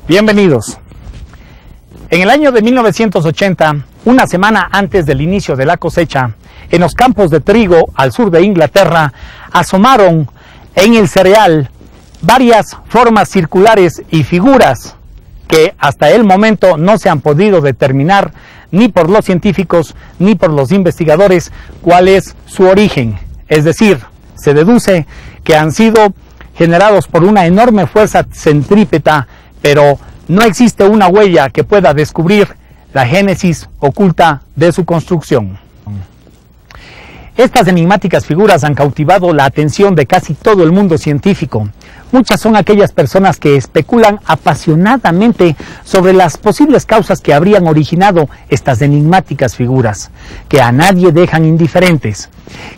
Bienvenidos. En el año de 1980, una semana antes del inicio de la cosecha, en los campos de trigo al sur de Inglaterra, asomaron en el cereal varias formas circulares y figuras que hasta el momento no se han podido determinar ni por los científicos ni por los investigadores cuál es su origen. Es decir, se deduce que han sido generados por una enorme fuerza centrípeta, pero no existe una huella que pueda descubrir la génesis oculta de su construcción. Estas enigmáticas figuras han cautivado la atención de casi todo el mundo científico. Muchas son aquellas personas que especulan apasionadamente sobre las posibles causas que habrían originado estas enigmáticas figuras, que a nadie dejan indiferentes.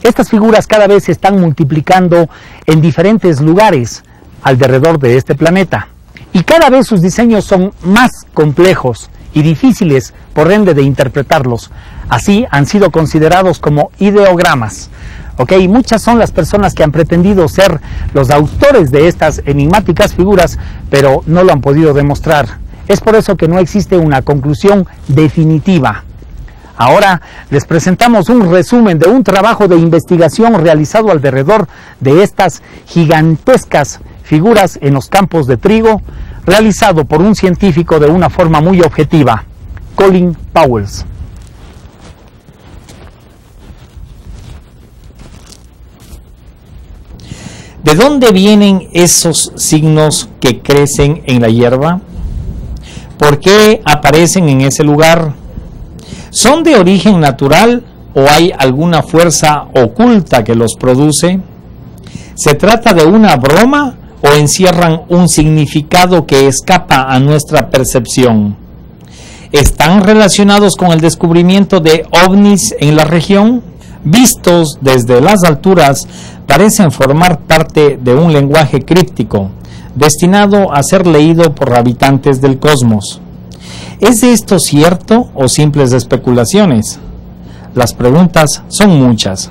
Estas figuras cada vez se están multiplicando en diferentes lugares alrededor de este planeta, y cada vez sus diseños son más complejos y difíciles por ende de interpretarlos. Así han sido considerados como ideogramas. Muchas son las personas que han pretendido ser los autores de estas enigmáticas figuras, pero no lo han podido demostrar. Es por eso que no existe una conclusión definitiva. Ahora les presentamos un resumen de un trabajo de investigación realizado alrededor de estas gigantescas figuras en los campos de trigo, realizado por un científico de una forma muy objetiva, Colin Powell. ¿De dónde vienen esos signos que crecen en la hierba? ¿Por qué aparecen en ese lugar? ¿Son de origen natural o hay alguna fuerza oculta que los produce? ¿Se trata de una broma o encierran un significado que escapa a nuestra percepción? ¿Están relacionados con el descubrimiento de ovnis en la región? Vistos desde las alturas, parecen formar parte de un lenguaje críptico, destinado a ser leído por habitantes del cosmos. ¿Es esto cierto o simples especulaciones? Las preguntas son muchas.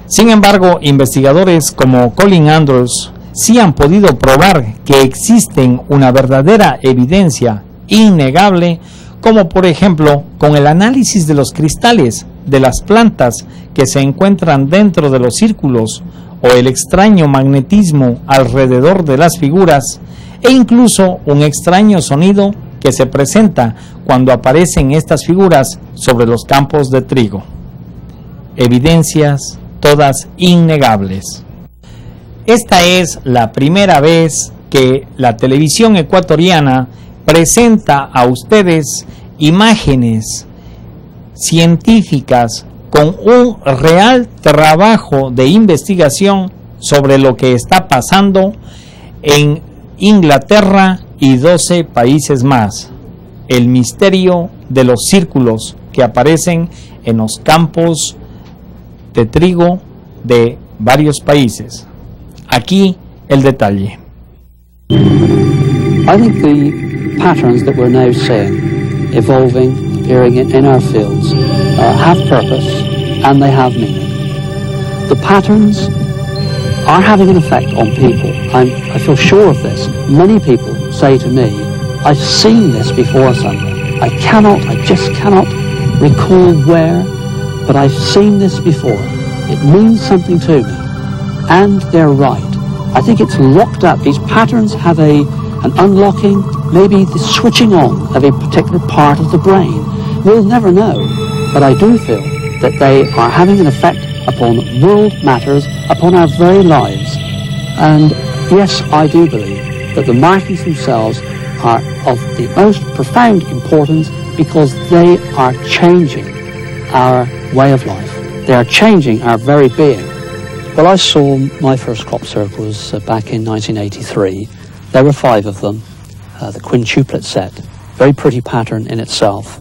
Sin embargo, investigadores como Colin Andrews sí han podido probar que existen una verdadera evidencia innegable, como por ejemplo con el análisis de los cristales de las plantas que se encuentran dentro de los círculos o el extraño magnetismo alrededor de las figuras e incluso un extraño sonido que se presenta cuando aparecen estas figuras sobre los campos de trigo. Evidencias todas innegables. Esta es la primera vez que la televisión ecuatoriana presenta a ustedes imágenes científicas con un real trabajo de investigación sobre lo que está pasando en Inglaterra y 12 países más. El misterio de los círculos que aparecen en los campos de trigo de varios países. Aquí el detalle. I think the patterns that we're now seeing, evolving, appearing in our fields, have purpose and they have meaning. The patterns are having an effect on people. I feel sure of this. Many people say to me, I've seen this before somewhere. I just cannot recall where, but I've seen this before. It means something to me. And they're right. I think it's locked up. These patterns have an unlocking, maybe the switching on of a particular part of the brain. We'll never know, but I do feel that they are having an effect upon world matters, upon our very lives. And yes, I do believe that the markings themselves are of the most profound importance because they are changing our way of life. They are changing our very being. Well, I saw my first crop circles back in 1983. There were 5 of them, the quintuplet set. Very pretty pattern in itself.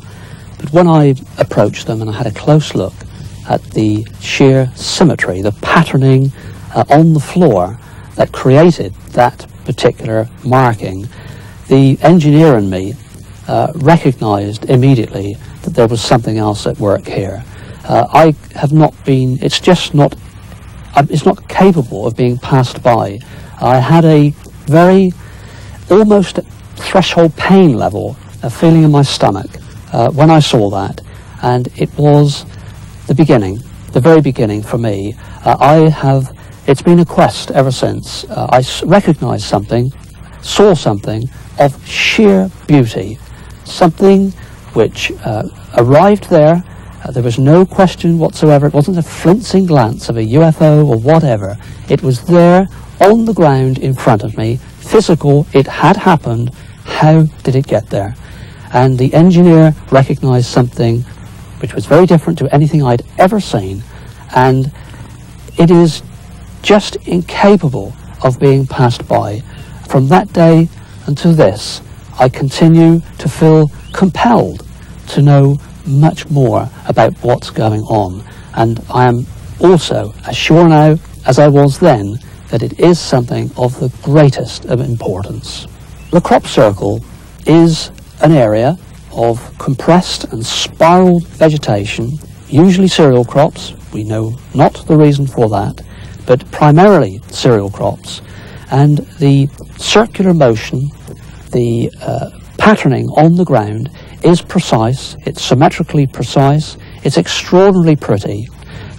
But when I approached them and I had a close look at the sheer symmetry, the patterning on the floor that created that particular marking, the engineer in me recognized immediately that there was something else at work here. I have not been, it's not capable of being passed by. I had a very, almost threshold pain level, a feeling in my stomach when I saw that, and it was the beginning, the very beginning for me. It's been a quest ever since. I recognised something, saw something of sheer beauty, something which arrived there. There was no question whatsoever. It wasn't a flincing glance of a UFO or whatever. It was there on the ground in front of me, physical. It had happened. How did it get there? And the engineer recognised something which was very different to anything I'd ever seen, and it is just incapable of being passed by. From that day until this, I continue to feel compelled to know much more about what's going on, and I am also as sure now as I was then that it is something of the greatest of importance. The crop circle is an area of compressed and spiraled vegetation, usually cereal crops. We know not the reason for that, but primarily cereal crops, and the circular motion, the patterning on the ground is precise, it's symmetrically precise, it's extraordinarily pretty.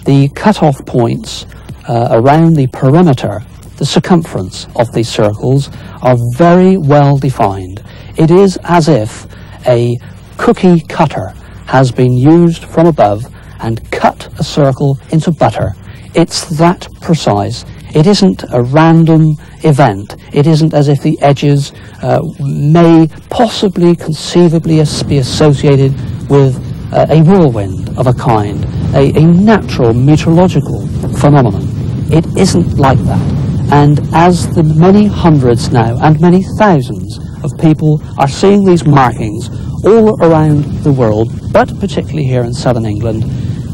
The cut-off points around the perimeter, the circumference of these circles, are very well defined. It is as if a cookie cutter has been used from above and cut a circle into butter. It's that precise. It isn't a random event. It isn't as if the edges may possibly, conceivably be associated with a whirlwind of a kind, a natural meteorological phenomenon. It isn't like that. And as the many hundreds now, and many thousands of people are seeing these markings all around the world, but particularly here in southern England,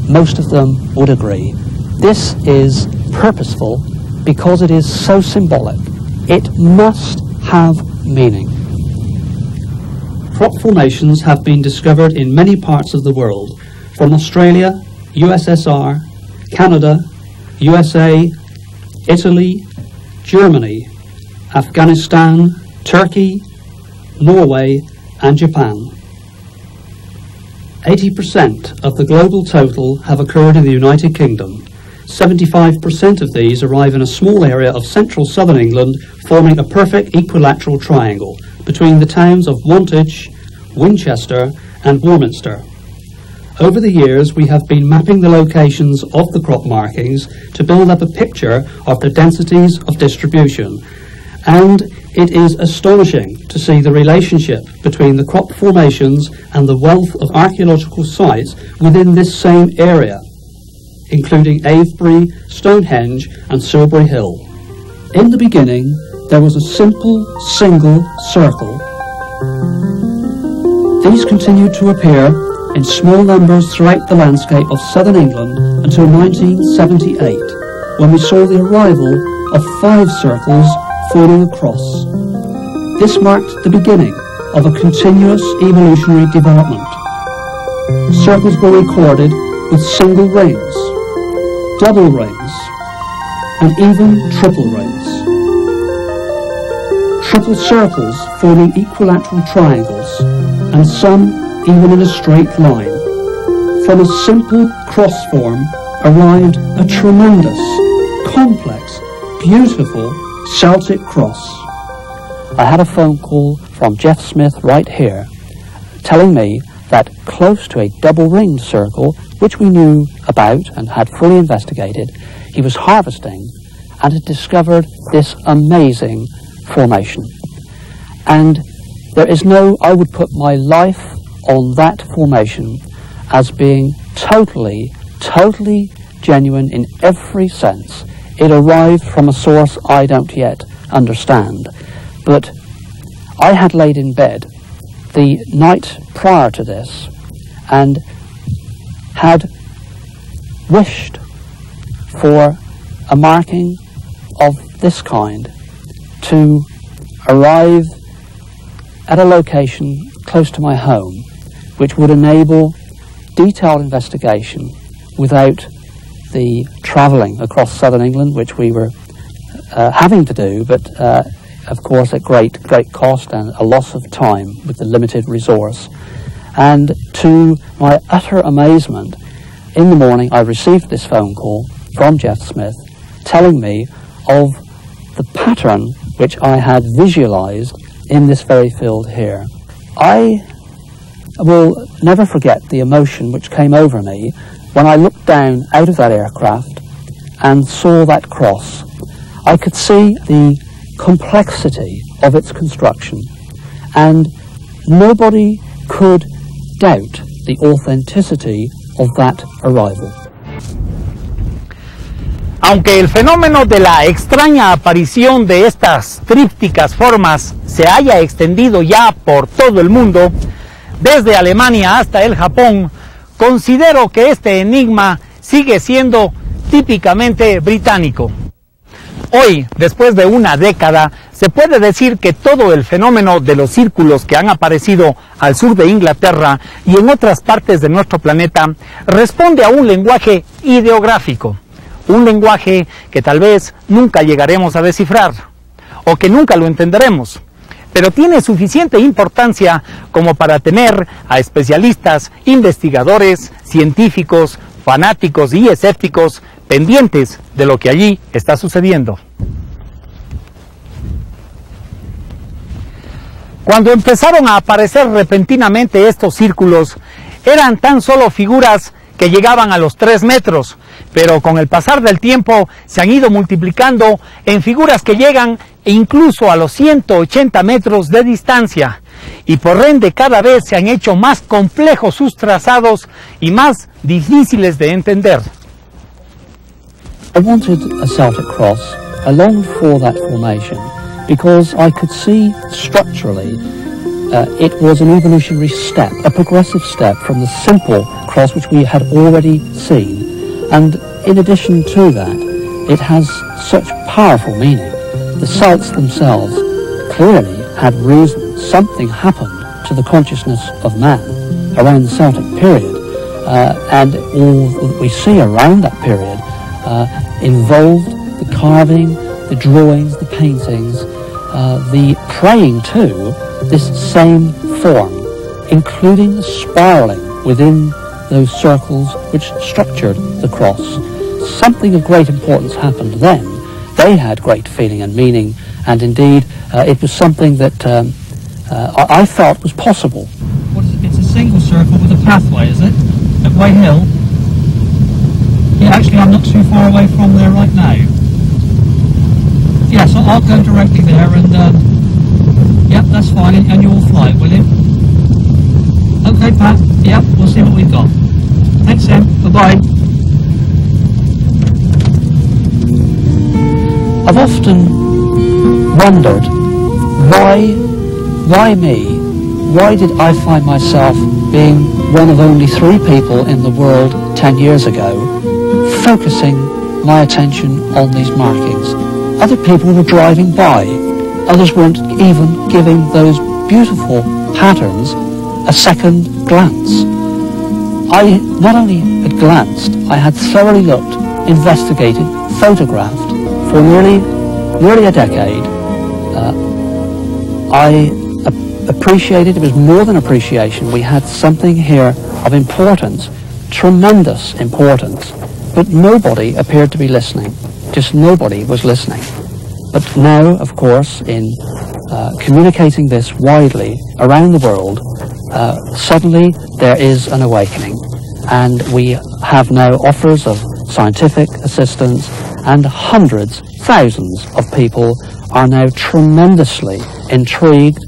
most of them would agree. This is purposeful because it is so symbolic. It must have meaning. Crop formations have been discovered in many parts of the world, from Australia, USSR, Canada, USA, Italy, Germany, Afghanistan, Turkey, Norway, and Japan. 80% of the global total have occurred in the United Kingdom. 75% of these arrive in a small area of central southern England, forming a perfect equilateral triangle between the towns of Wantage, Winchester, and Warminster. Over the years, we have been mapping the locations of the crop markings to build up a picture of the densities of distribution, and it is astonishing to see the relationship between the crop formations and the wealth of archaeological sites within this same area, including Avebury, Stonehenge, and Silbury Hill. In the beginning, there was a simple, single circle. These continued to appear in small numbers throughout the landscape of southern England until 1978, when we saw the arrival of 5 circles falling across. This marked the beginning of a continuous evolutionary development. Circles were recorded with single rings, double rings, and even triple rings. Triple circles forming equilateral triangles, and some even in a straight line. From a simple cross form arrived a tremendous, complex, beautiful Celtic cross. I had a phone call from Jeff Smith right here, telling me that close to a double-ringed circle, which we knew about and had fully investigated, he was harvesting and had discovered this amazing formation. And there is no, I would put my life on that formation as being totally genuine in every sense. It arrived from a source I don't yet understand. But I had laid in bed the night prior to this and had wished for a marking of this kind to arrive at a location close to my home, which would enable detailed investigation without the travelling across southern England, which we were having to do, but of course, at great cost and a loss of time with the limited resource. And to my utter amazement, in the morning I received this phone call from Jeff Smith telling me of the pattern which I had visualized in this very field here. I will never forget the emotion which came over me when I looked down out of that aircraft and saw that cross. I could see the complexity of its construction, and nobody could doubt the authenticity of that arrival. Aunque el fenómeno de la extraña aparición de estas trípticas formas se haya extendido ya por todo el mundo, desde Alemania hasta el Japón, considero que este enigma sigue siendo típicamente británico. Hoy, después de una década, se puede decir que todo el fenómeno de los círculos que han aparecido al sur de Inglaterra y en otras partes de nuestro planeta responde a un lenguaje ideográfico, un lenguaje que tal vez nunca llegaremos a descifrar o que nunca lo entenderemos, pero tiene suficiente importancia como para tener a especialistas, investigadores, científicos, fanáticos y escépticos pendientes de lo que allí está sucediendo. Cuando empezaron a aparecer repentinamente estos círculos, eran tan solo figuras que llegaban a los 3 metros, pero con el pasar del tiempo se han ido multiplicando en figuras que llegan incluso a los 180 metros de distancia, y por ende cada vez se han hecho más complejos sus trazados y más difíciles de entender. I wanted a Celtic cross. I longed for that formation because I could see structurally it was an evolutionary step, a progressive step from the simple cross which we had already seen. And in addition to that, it has such powerful meaning. The Celts themselves clearly had reason. Something happened to the consciousness of man around the Celtic period, and all that we see around that period involved the carving, the drawings, the paintings, the praying to this same form, including the spiralling within those circles which structured the cross. Something of great importance happened then. They had great feeling and meaning, and indeed it was something that I felt was possible. What is it? It's a single circle with a pathway, is it? At Way Hill? Yeah, actually I'm not too far away from there right now. Yeah, so I'll go directly there and, yep, that's fine, and you'll fly it, will you? Okay, Pat, yep, we'll see what we've got. Thanks, Em, bye-bye. I've often wondered, why me? Why did I find myself being one of only 3 people in the world 10 years ago, focusing my attention on these markings? Other people were driving by. Others weren't even giving those beautiful patterns a second glance. I not only had glanced, I had thoroughly looked, investigated, photographed for nearly a decade. I appreciated, it was more than appreciation, we had something here of importance, tremendous importance, but nobody appeared to be listening. Just nobody was listening. But now, of course, in communicating this widely around the world, suddenly there is an awakening, and we have now offers of scientific assistance, and hundreds, thousands of people are now tremendously intrigued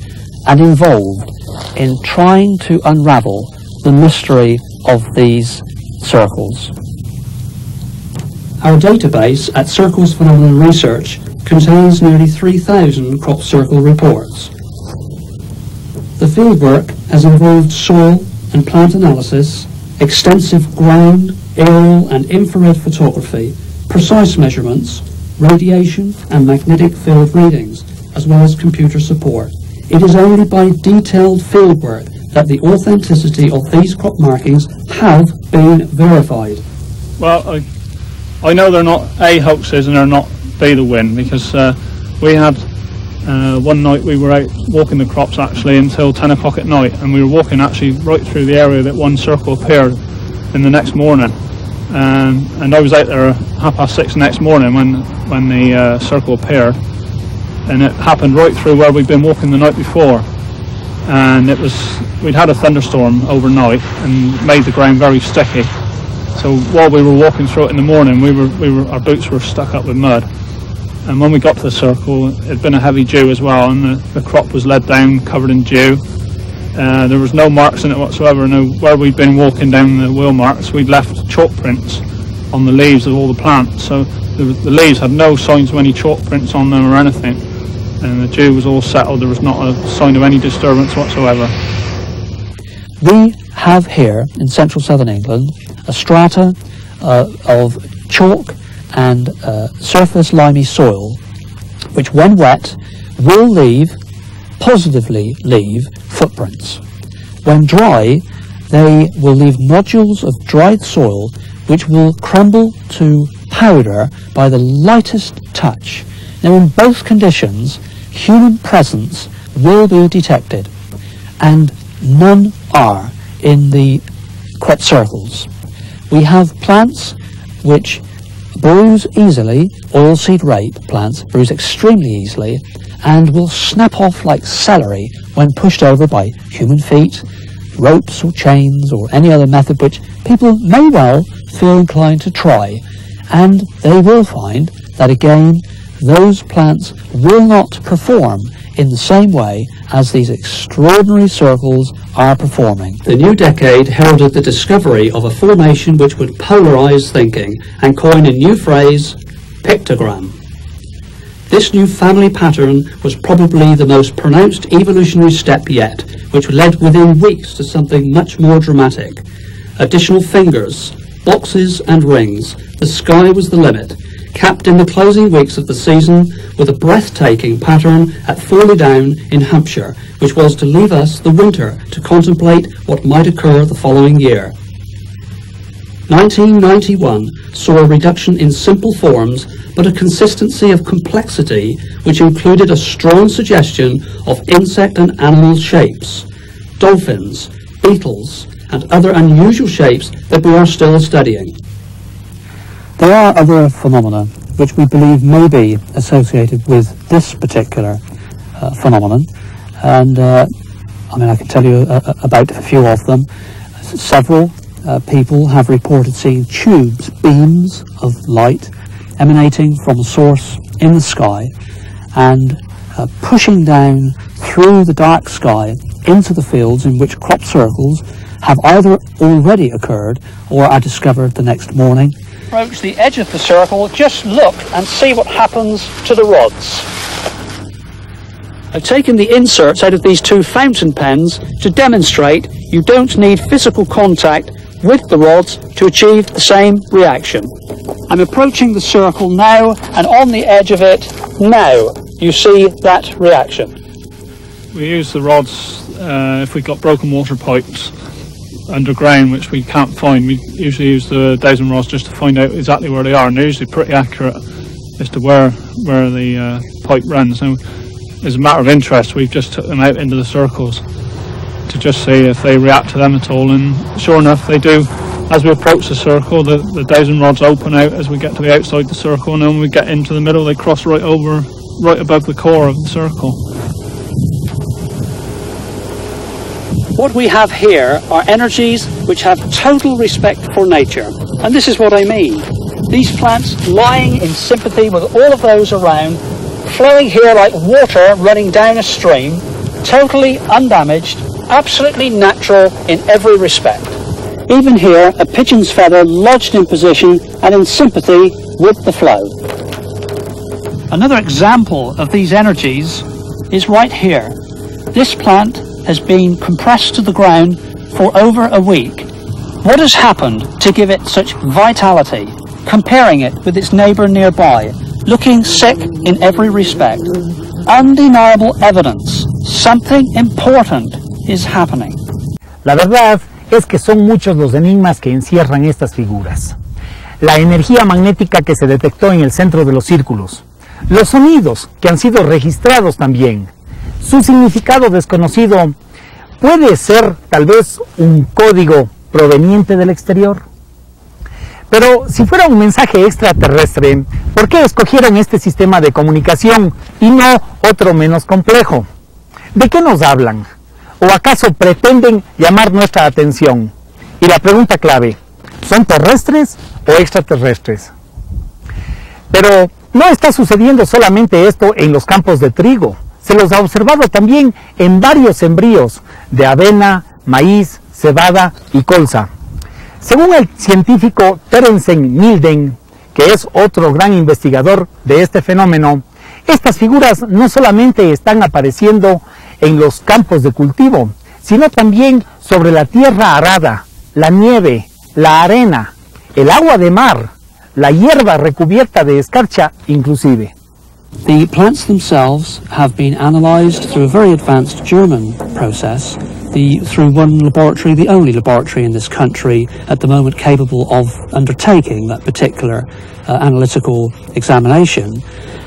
and involved in trying to unravel the mystery of these circles. Our database at Circles Phenomenon Research contains nearly 3,000 crop circle reports. The fieldwork has involved soil and plant analysis, extensive ground, aerial and infrared photography, precise measurements, radiation and magnetic field readings, as well as computer support. It is only by detailed fieldwork that the authenticity of these crop markings have been verified. Well, I know they're not A, hoaxes, and they're not B, the win, because we had One night we were out walking the crops actually until 10 o'clock at night, and we were walking actually right through the area that one circle appeared in the next morning. And I was out there 6:30 next morning when the circle appeared, and it happened right through where we'd been walking the night before. And we'd had a thunderstorm overnight and made the ground very sticky. So while we were walking through it in the morning, our boots were stuck up with mud. And when we got to the circle, it had been a heavy dew as well, and the crop was let down, covered in dew. There was no marks in it whatsoever. Now, where we'd been walking down the wheel marks, we'd left chalk prints on the leaves of all the plants. So the leaves had no signs of any chalk prints on them or anything. And the dew was all settled. There was not a sign of any disturbance whatsoever. We have here in central southern England a strata of chalk and surface limey soil, which when wet will positively leave footprints. When dry, they will leave nodules of dried soil which will crumble to powder by the lightest touch. Now, in both conditions, human presence will be detected, and none are in the wet circles. We have plants which bruise easily. Oilseed rape plants bruise extremely easily and will snap off like celery when pushed over by human feet, ropes or chains or any other method which people may well feel inclined to try. And they will find that again those plants will not perform in the same way as these extraordinary circles are performing. The new decade heralded the discovery of a formation which would polarize thinking and coin a new phrase, pictogram. This new family pattern was probably the most pronounced evolutionary step yet, which led within weeks to something much more dramatic. Additional fingers, boxes and rings. The sky was the limit, capped in the closing weeks of the season with a breathtaking pattern at Forley Down in Hampshire, which was to leave us the winter to contemplate what might occur the following year. 1991 saw a reduction in simple forms, but a consistency of complexity which included a strong suggestion of insect and animal shapes, dolphins, beetles, and other unusual shapes that we are still studying. There are other phenomena which we believe may be associated with this particular phenomenon, and I can tell you about a few of them. Several people have reported seeing tubes, beams of light emanating from a source in the sky and pushing down through the dark sky into the fields in which crop circles have either already occurred or are discovered the next morning. Approach the edge of the circle, just look and see what happens to the rods. I've taken the inserts out of these two fountain pens to demonstrate you don't need physical contact with the rods to achieve the same reaction. I'm approaching the circle now, and on the edge of it now you see that reaction. We use the rods if we've got broken water pipes underground which we can't find. We usually use the dowsing rods just to find out exactly where they are, and they're usually pretty accurate as to where the pipe runs. So as a matter of interest, we've just took them out into the circles to just see if they react to them at all, and sure enough they do. As we approach the circle, the dowsing rods open out as we get to the outside the circle, and then when we get into the middle they cross right above the core of the circle. What we have here are energies which have total respect for nature, and this is what I mean. These plants lying in sympathy with all of those around, flowing here like water running down a stream, totally undamaged, absolutely natural in every respect. Even here, a pigeon's feather lodged in position and in sympathy with the flow. Another example of these energies is right here. This plant has been compressed to the ground for over a week. What has happened to give it such vitality? Comparing it with its neighbour nearby, looking sick in every respect. Undeniable evidence. Something important is happening. La verdad es que son muchos los enigmas que encierran estas figuras. La energía magnética que se detectó en el centro de los círculos, Los sonidos que han sido registrados también. Su significado desconocido puede ser tal vez un código proveniente del exterior. Pero si fuera un mensaje extraterrestre, ¿por qué escogieron este sistema de comunicación y no otro menos complejo? ¿De qué nos hablan? ¿O acaso pretenden llamar nuestra atención? Y la pregunta clave, ¿son terrestres o extraterrestres? Pero no está sucediendo solamente esto en los campos de trigo. Se los ha observado también en varios sembríos de avena, maíz, cebada y colza. Según el científico Terence Milden, que es otro gran investigador de este fenómeno, estas figuras no solamente están apareciendo en los campos de cultivo, sino también sobre la tierra arada, la nieve, la arena, el agua de mar, la hierba recubierta de escarcha inclusive. The plants themselves have been analysed through a very advanced German process, through one laboratory, the only laboratory in this country at the moment capable of undertaking that particular analytical examination.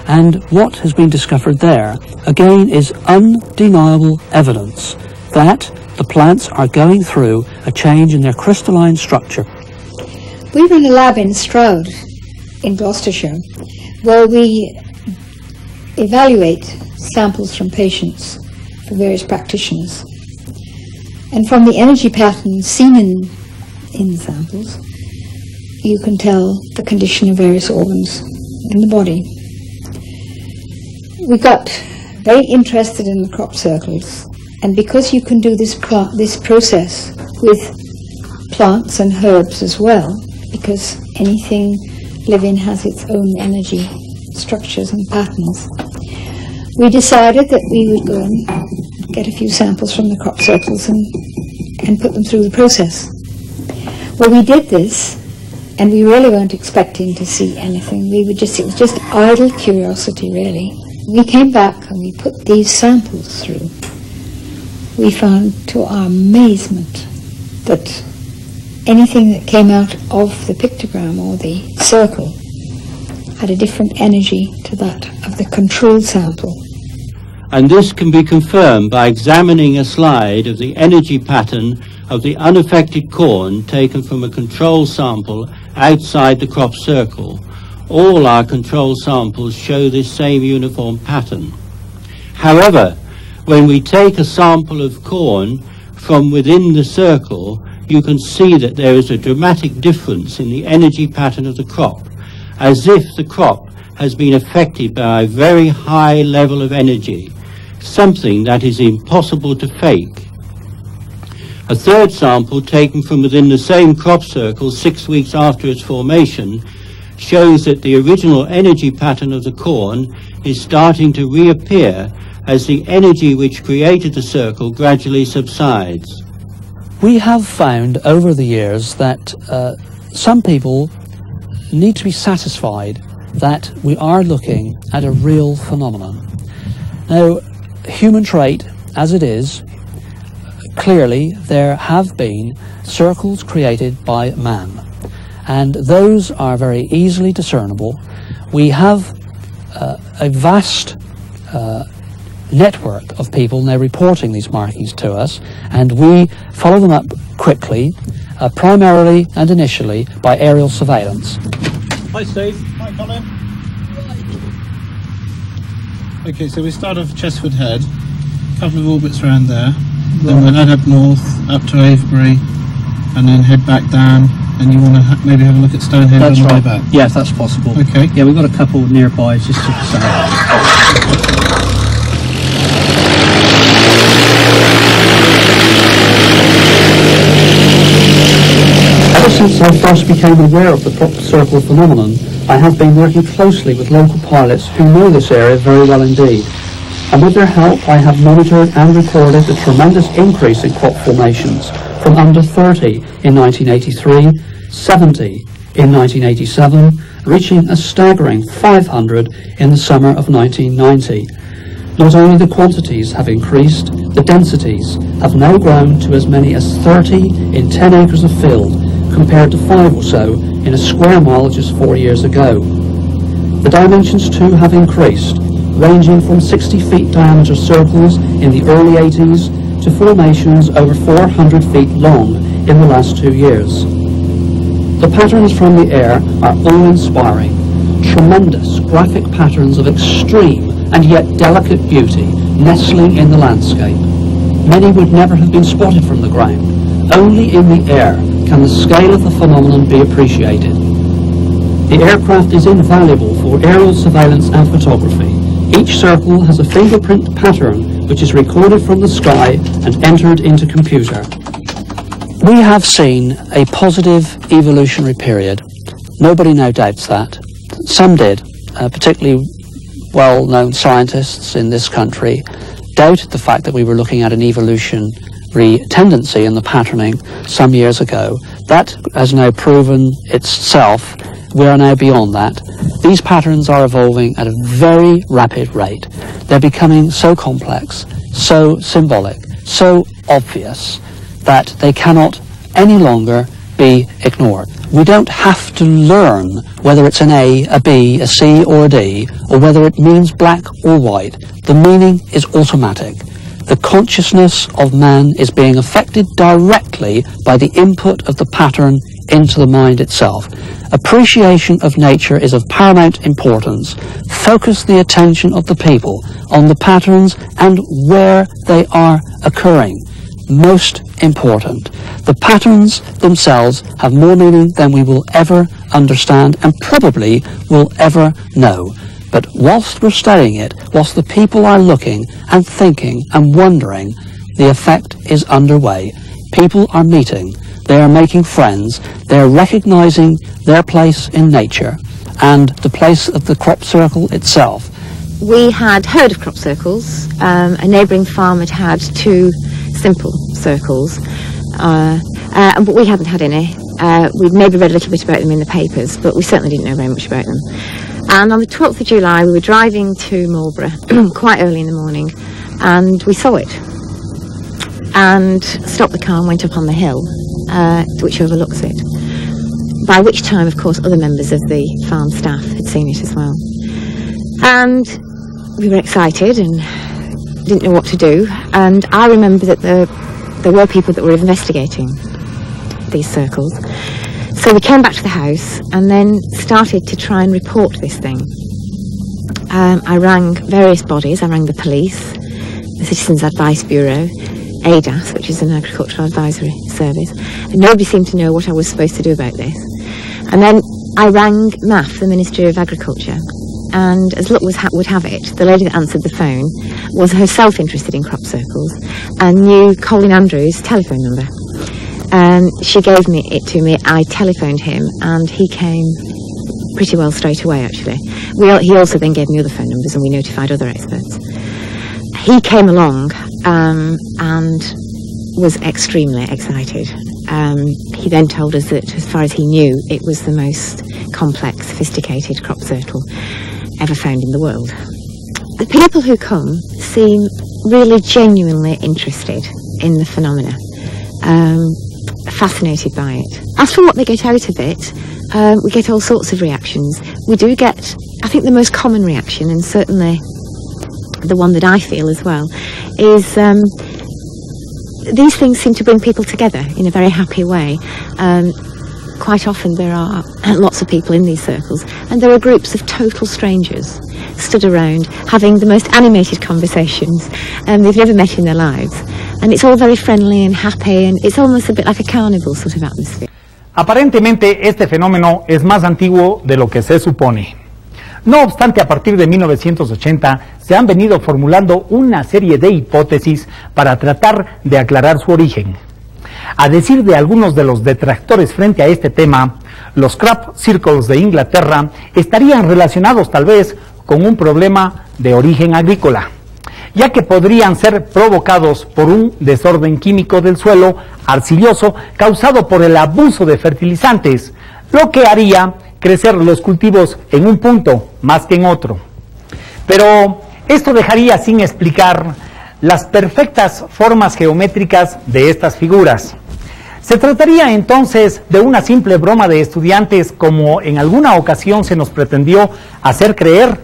And what has been discovered there, again, is undeniable evidence that the plants are going through a change in their crystalline structure. We run a lab in Stroud, in Gloucestershire, where we evaluate samples from patients for various practitioners. And from the energy patterns seen in the samples, you can tell the condition of various organs in the body. We got very interested in the crop circles, and because you can do this process with plants and herbs as well, because anything living has its own energy structures and patterns, we decided that we would go and get a few samples from the crop circles and put them through the process. Well, we did this, and we really weren't expecting to see anything. It was just idle curiosity, really. We came back and we put these samples through. We found, to our amazement, that anything that came out of the pictogram or the circle had a different energy to that of the control sample. And this can be confirmed by examining a slide of the energy pattern of the unaffected corn taken from a control sample outside the crop circle. All our control samples show this same uniform pattern. However, when we take a sample of corn from within the circle, you can see that there is a dramatic difference in the energy pattern of the crop, as if the crop has been affected by a very high level of energy, something that is impossible to fake. A third sample taken from within the same crop circle 6 weeks after its formation shows that the original energy pattern of the corn is starting to reappear as the energy which created the circle gradually subsides. We have found over the years that some people need to be satisfied that we are looking at a real phenomenon. Now, human trait as it is, clearly there have been circles created by man, and those are very easily discernible. We have a vast network of people now reporting these markings to us, and we follow them up quickly, primarily and initially by aerial surveillance. Hi Steve. Hi Colin. Okay, so we start off Chesford Head, a couple of orbits around there, then we'll head up north, up to Avebury, and then head back down, and you want to maybe have a look at Stonehenge on the way back? Yes, that's possible. Okay. Yeah, we've got a couple nearby, just to the south. Ever since I first became aware of the crop circle phenomenon, I have been working closely with local pilots who know this area very well indeed. And with their help, I have monitored and recorded the tremendous increase in crop formations from under 30 in 1983, 70 in 1987, reaching a staggering 500 in the summer of 1990. Not only the quantities have increased, the densities have now grown to as many as 30 in 10 acres of field, compared to 5 or so in a square mile just 4 years ago. The dimensions too have increased, ranging from 60 feet diameter circles in the early 80s to formations over 400 feet long in the last 2 years. The patterns from the air are awe-inspiring, tremendous graphic patterns of extreme and yet delicate beauty nestling in the landscape. Many would never have been spotted from the ground. Only in the air can the scale of the phenomenon be appreciated. The aircraft is invaluable for aerial surveillance and photography. Each circle has a fingerprint pattern which is recorded from the sky and entered into computer. We have seen a positive evolutionary period. Nobody now doubts that. Some did, particularly well-known scientists in this country, doubted the fact that we were looking at an evolutionary tendency in the patterning some years ago. That has now proven itself. We are now beyond that. These patterns are evolving at a very rapid rate. They're becoming so complex, so symbolic, so obvious that they cannot any longer be ignored. We don't have to learn whether it's an A, a B, a C or a D, or whether it means black or white. The meaning is automatic. The consciousness of man is being affected directly by the input of the pattern into the mind itself. Appreciation of nature is of paramount importance. Focus the attention of the people on the patterns and where they are occurring. Most important. The patterns themselves have more meaning than we will ever understand and probably will ever know. But whilst we're studying it, whilst the people are looking and thinking and wondering, the effect is underway. People are meeting. They are making friends. They are recognizing their place in nature and the place of the crop circle itself. We had heard of crop circles. A neighbouring farm had had 2 simple circles, but we hadn't had any. We'd maybe read a little bit about them in the papers, but we certainly didn't know very much about them. And on the 12th of July, we were driving to Marlborough quite early in the morning, and we saw it. And stopped the car and went up on the hill, which overlooks it. By which time, of course, other members of the farm staff had seen it as well. And we were excited and didn't know what to do. And I remember that there were people that were investigating these circles. So we came back to the house and then started to try and report this thing. I rang various bodies. I rang the police, the Citizens Advice Bureau, ADAS, which is an agricultural advisory service, and nobody seemed to know what I was supposed to do about this. And then I rang MAF, the Ministry of Agriculture, and as luck would have it, the lady that answered the phone was herself interested in crop circles and knew Colin Andrews' telephone number. She gave it to me. I telephoned him and he came pretty well straight away, actually. He also then gave me other phone numbers and we notified other experts. He came along and was extremely excited. He then told us that, as far as he knew, it was the most complex, sophisticated crop circle ever found in the world. The people who come seem really genuinely interested in the phenomena, fascinated by it. As for what they get out of it, we get all sorts of reactions. We do get, I think the most common reaction, and certainly the one that I feel as well, is these things seem to bring people together in a very happy way. Quite often there are lots of people in these circles, and there are groups of total strangers stood around having the most animated conversations they've never met in their lives. And it's all very friendly and happy, and it's almost a bit like a carnival sort of atmosphere. Aparentemente este fenómeno es más antiguo de lo que se supone. No obstante, a partir de 1980 se han venido formulando una serie de hipótesis para tratar de aclarar su origen. A decir de algunos de los detractores frente a este tema, los crop circles de Inglaterra estarían relacionados tal vez con un problema de origen agrícola, ya que podrían ser provocados por un desorden químico del suelo arcilloso causado por el abuso de fertilizantes, lo que haría crecer los cultivos en un punto más que en otro. Pero esto dejaría sin explicar las perfectas formas geométricas de estas figuras. ¿Se trataría entonces de una simple broma de estudiantes como en alguna ocasión se nos pretendió hacer creer?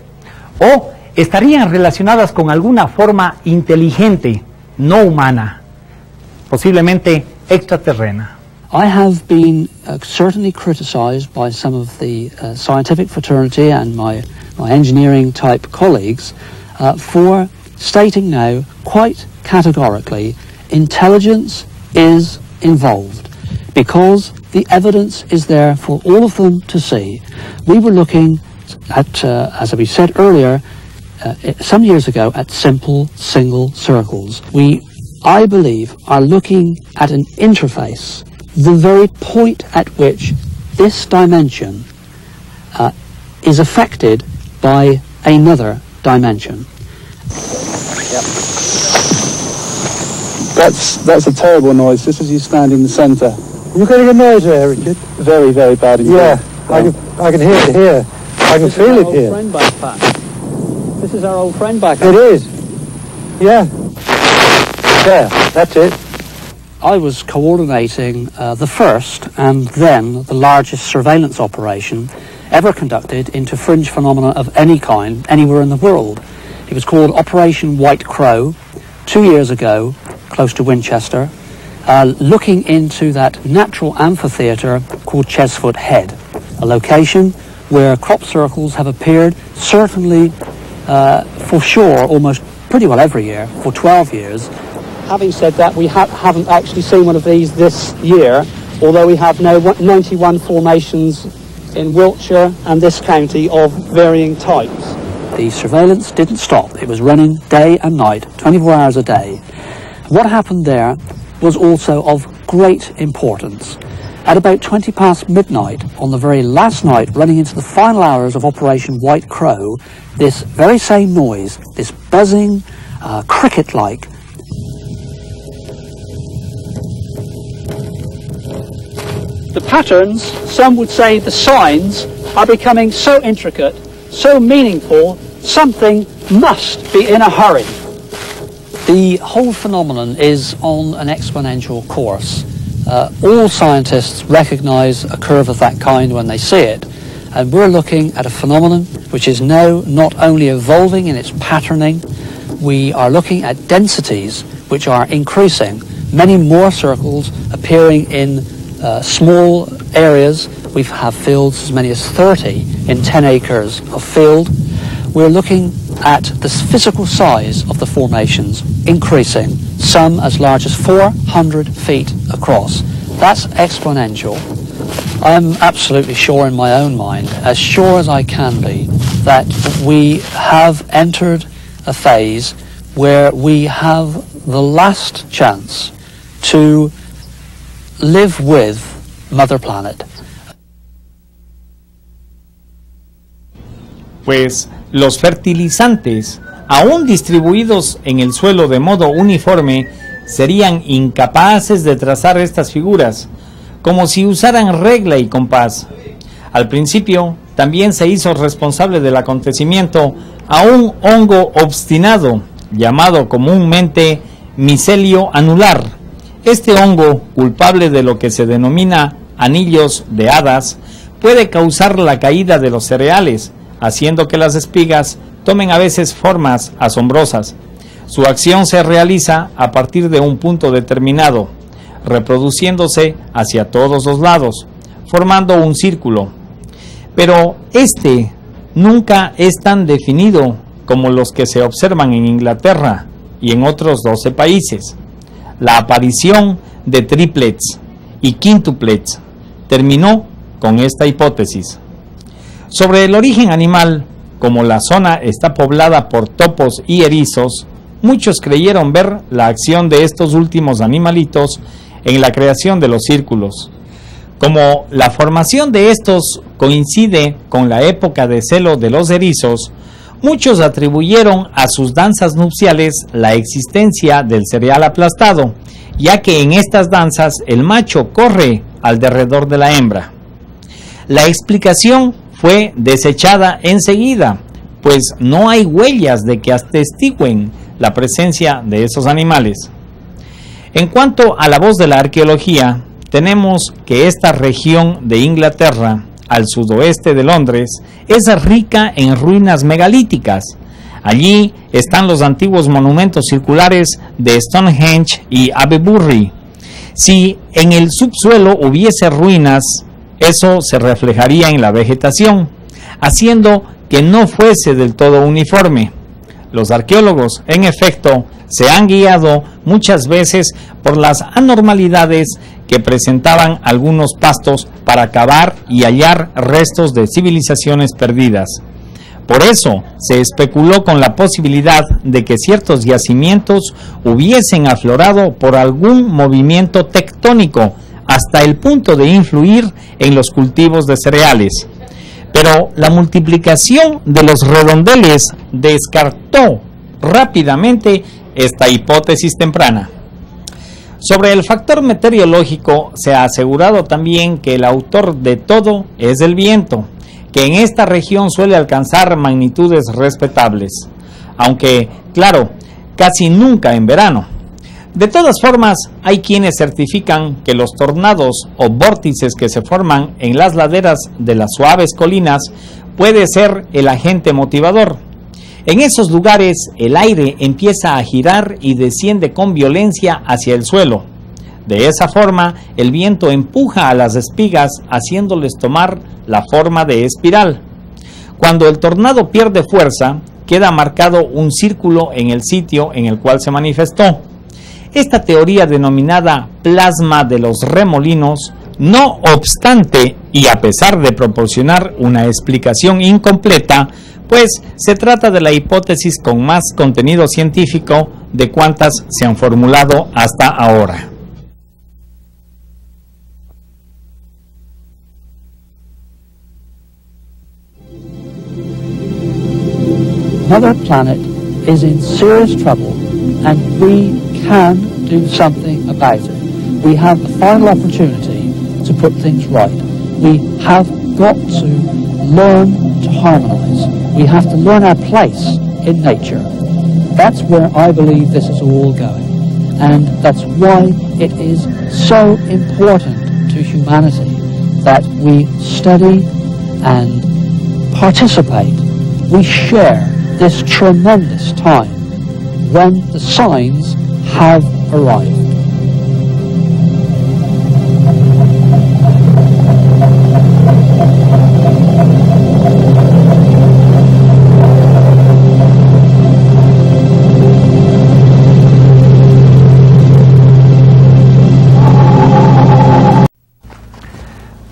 ¿O estarían relacionadas con alguna forma inteligente, no humana, posiblemente extraterrena? I have been certainly criticized by some of the scientific fraternity and my engineering type colleagues for stating now quite categorically intelligence is involved, because the evidence is there for all of them to see. We were looking at, as we said earlier, some years ago, at simple single circles. We, I believe, are looking at an interface, the very point at which this dimension is affected by another dimension. Yep. That's a terrible noise, just as you stand in the centre. You're getting a noise there, Richard? Very, very bad indeed. Yeah, I can hear it here. I can feel it here. Friend back. This is our old friend back. It is. Yeah. There, that's it. I was coordinating the first and then the largest surveillance operation ever conducted into fringe phenomena of any kind anywhere in the world. It was called Operation White Crow 2 years ago, close to Winchester, looking into that natural amphitheatre called Chesfoot Head, a location where crop circles have appeared certainly for sure almost pretty well every year for 12 years. Having said that, we haven't actually seen one of these this year, although we have now 91 formations in Wiltshire and this county of varying types. The surveillance didn't stop. It was running day and night, 24 hours a day. What happened there was also of great importance. At about 20 past midnight, on the very last night, running into the final hours of Operation White Crow, this very same noise, this buzzing, cricket-like, the patterns, some would say the signs, are becoming so intricate, so meaningful, something must be in a hurry. The whole phenomenon is on an exponential course. All scientists recognize a curve of that kind when they see it, and we're looking at a phenomenon which is now not only evolving in its patterning, we are looking at densities which are increasing, many more circles appearing in small areas. We have fields as many as 30 in 10 acres of field. We're looking at the physical size of the formations increasing, some as large as 400 feet across. That's exponential. I'm absolutely sure in my own mind, as sure as I can be, that we have entered a phase where we have the last chance to live with Mother Planet. Pues los fertilizantes, aún distribuidos en el suelo de modo uniforme, serían incapaces de trazar estas figuras, como si usaran regla y compás. Al principio, también se hizo responsable del acontecimiento a un hongo obstinado, llamado comúnmente micelio anular. Este hongo, culpable de lo que se denomina anillos de hadas, puede causar la caída de los cereales, haciendo que las espigas tomen a veces formas asombrosas. Su acción se realiza a partir de un punto determinado, reproduciéndose hacia todos los lados, formando un círculo. Pero este nunca es tan definido como los que se observan en Inglaterra y en otros 12 países. La aparición de triplets y quíntuplets terminó con esta hipótesis. Sobre el origen animal, como la zona está poblada por topos y erizos, muchos creyeron ver la acción de estos últimos animalitos en la creación de los círculos. Como la formación de estos coincide con la época de celo de los erizos, muchos atribuyeron a sus danzas nupciales la existencia del cereal aplastado, ya que en estas danzas el macho corre alrededor de la hembra. La explicación fue desechada enseguida, pues no hay huellas de que atestiguen la presencia de esos animales. En cuanto a la voz de la arqueología, tenemos que esta región de Inglaterra, al sudoeste de Londres, es rica en ruinas megalíticas. Allí están los antiguos monumentos circulares de Stonehenge y Avebury. Si en el subsuelo hubiese ruinas, eso se reflejaría en la vegetación, haciendo que no fuese del todo uniforme. Los arqueólogos, en efecto, se han guiado muchas veces por las anormalidades que presentaban algunos pastos para cavar y hallar restos de civilizaciones perdidas. Por eso se especuló con la posibilidad de que ciertos yacimientos hubiesen aflorado por algún movimiento tectónico hasta el punto de influir en los cultivos de cereales. Pero la multiplicación de los redondeles descartó rápidamente esta hipótesis temprana. Sobre el factor meteorológico se ha asegurado también que el autor de todo es el viento, que en esta región suele alcanzar magnitudes respetables, aunque, claro, casi nunca en verano. De todas formas, hay quienes certifican que los tornados o vórtices que se forman en las laderas de las suaves colinas puede ser el agente motivador. En esos lugares el aire empieza a girar y desciende con violencia hacia el suelo. De esa forma, el viento empuja a las espigas haciéndoles tomar la forma de espiral. Cuando el tornado pierde fuerza, queda marcado un círculo en el sitio en el cual se manifestó. Esta teoría denominada plasma de los remolinos, no obstante y a pesar de proporcionar una explicación incompleta, pues se trata de la hipótesis con más contenido científico de cuantas se han formulado hasta ahora. Mother Planet is in serious trouble and we can do something about it. We have the final opportunity to put things right. We have got to learn to harmonize. We have to learn our place in nature. That's where I believe this is all going. And that's why it is so important to humanity that we study and participate. We share this tremendous time when the signs have arrived.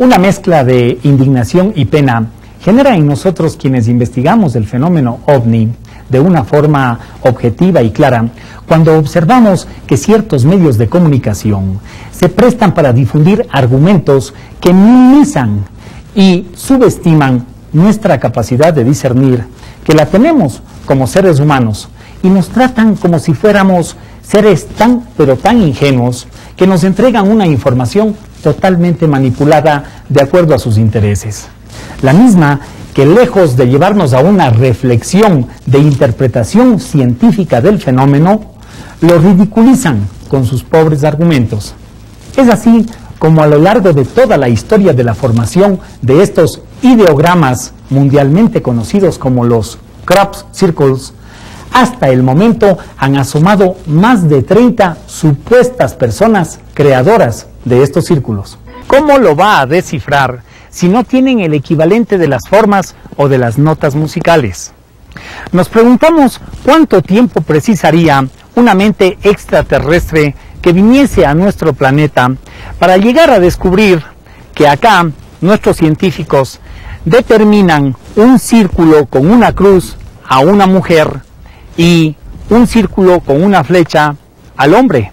Una mezcla de indignación y pena genera en nosotros, quienes investigamos el fenómeno ovni de una forma objetiva y clara, cuando observamos que ciertos medios de comunicación se prestan para difundir argumentos que minimizan y subestiman nuestra capacidad de discernir, que la tenemos como seres humanos, y nos tratan como si fuéramos seres tan, pero tan ingenuos, que nos entregan una información totalmente manipulada de acuerdo a sus intereses. La misma que, lejos de llevarnos a una reflexión de interpretación científica del fenómeno, lo ridiculizan con sus pobres argumentos. Es así como a lo largo de toda la historia de la formación de estos ideogramas mundialmente conocidos como los crop circles, hasta el momento han asomado más de 30 supuestas personas creadoras de estos círculos. ¿Cómo lo va a descifrar si no tienen el equivalente de las formas o de las notas musicales? Nos preguntamos cuánto tiempo precisaría una mente extraterrestre que viniese a nuestro planeta para llegar a descubrir que acá nuestros científicos determinan un círculo con una cruz a una mujer y un círculo con una flecha al hombre.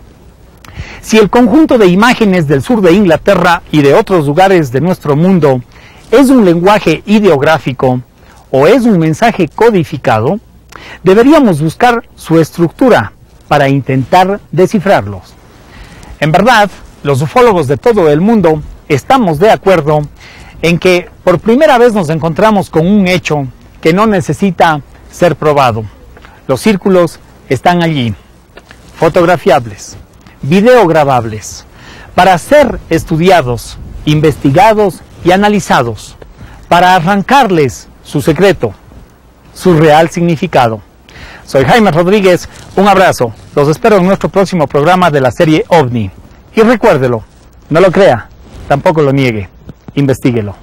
Si el conjunto de imágenes del sur de Inglaterra y de otros lugares de nuestro mundo es un lenguaje ideográfico o es un mensaje codificado, deberíamos buscar su estructura para intentar descifrarlos. En verdad, los ufólogos de todo el mundo estamos de acuerdo en que por primera vez nos encontramos con un hecho que no necesita ser probado. Los círculos están allí, fotografiables, videograbables, para ser estudiados, investigados y analizados, para arrancarles su secreto, su real significado. Soy Jaime Rodríguez, un abrazo, los espero en nuestro próximo programa de la serie OVNI. Y recuérdelo, no lo crea, tampoco lo niegue, investíguelo.